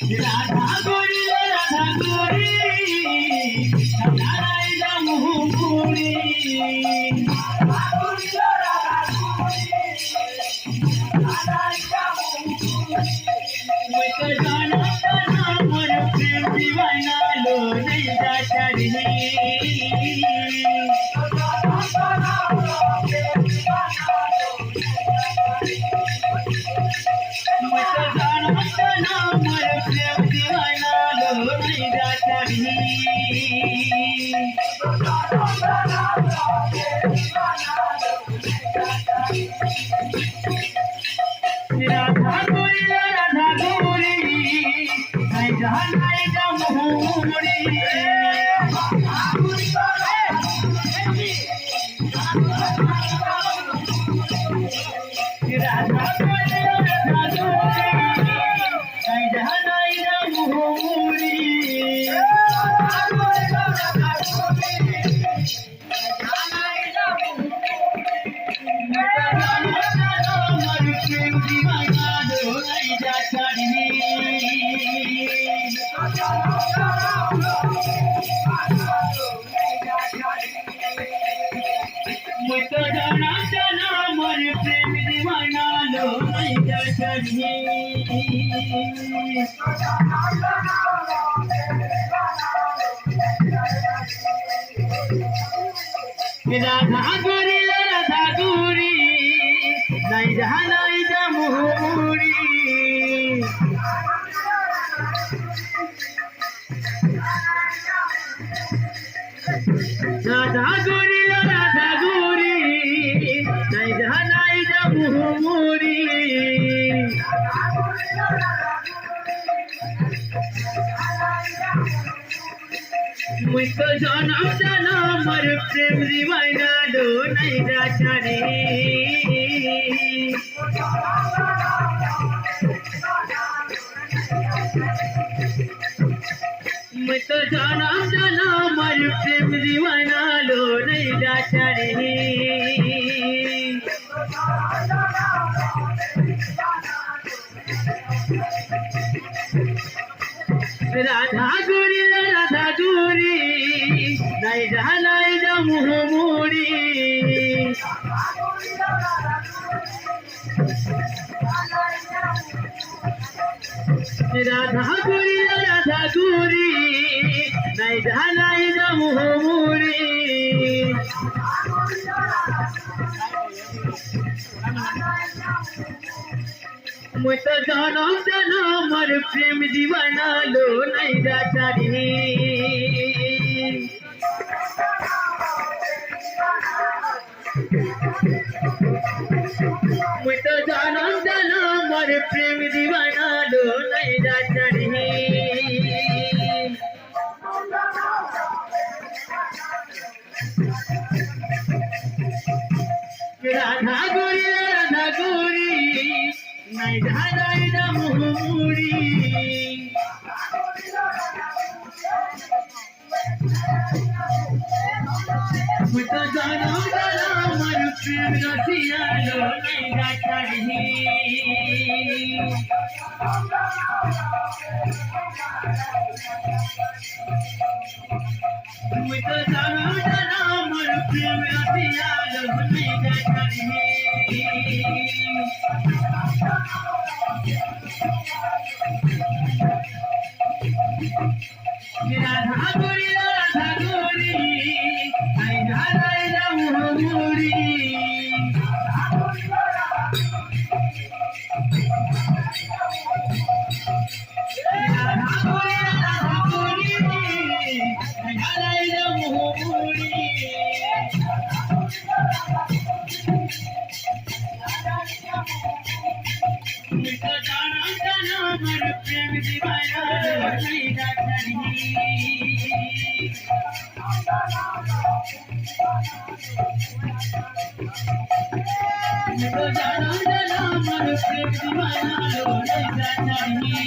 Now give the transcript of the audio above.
রাধা গরি রাধা গরি রাধাই জামু মুড়ি রাধা গরি রাধা গরি রাধাই জামু মুড়ি मैं तो जानता ना मोर प्रेम दीवाना लो नहीं जाता रे मैं तो जानता ना मोर प्रेम दीवाना लो नहीं जाता रे राधा गोरी राधा गोरी नहीं जाना जमुड़ी राधा गोरी राधा गोरी नहीं जाना जमुड़ी मैं तो जाना जाना मोर प्रेम दीवाना लो नहीं जाता रे राधा गोरी राधा गोरी नहीं जाना जमुड़ी राधा गोरी राधा गोरी नहीं जाना जमुड़ी मैं तो जाना जाना मर प्रेम दीवाना लो नहीं जाता रे मैं तो जाना जाना मर प्रेम दीवाना लो नहीं जाता रे राधा गोरी राधा गोरी नहीं जाना जमुड़ी राधा गोरी राधा गोरी नहीं जाना जमुड़ी मैं तो जाना जाना मर प्रेम दीवाना लो नहीं जाता रे मैं तो जाना जाना मर प्रेम दीवाना लो नहीं जाता रे राधा गोरी राधा गोरी नहीं जाना जमुड़ी मैं तो जाना जाना मर प्रेम रसिया लो नहीं जाता रे मैं तो जाना जाना मर प्रेम रसिया लो नहीं जाता रे राधा गोरी राधा गोरी नहीं जाना जमुड़ी राधा गोरी राधा गोरी नहीं जाना जमुड़ी मैं तो जाना जाना मर प्रेम दीवाना नहीं जाता रे मैं तो जाना जाना मर प्रेम दीवाना लो नहीं जाता रे।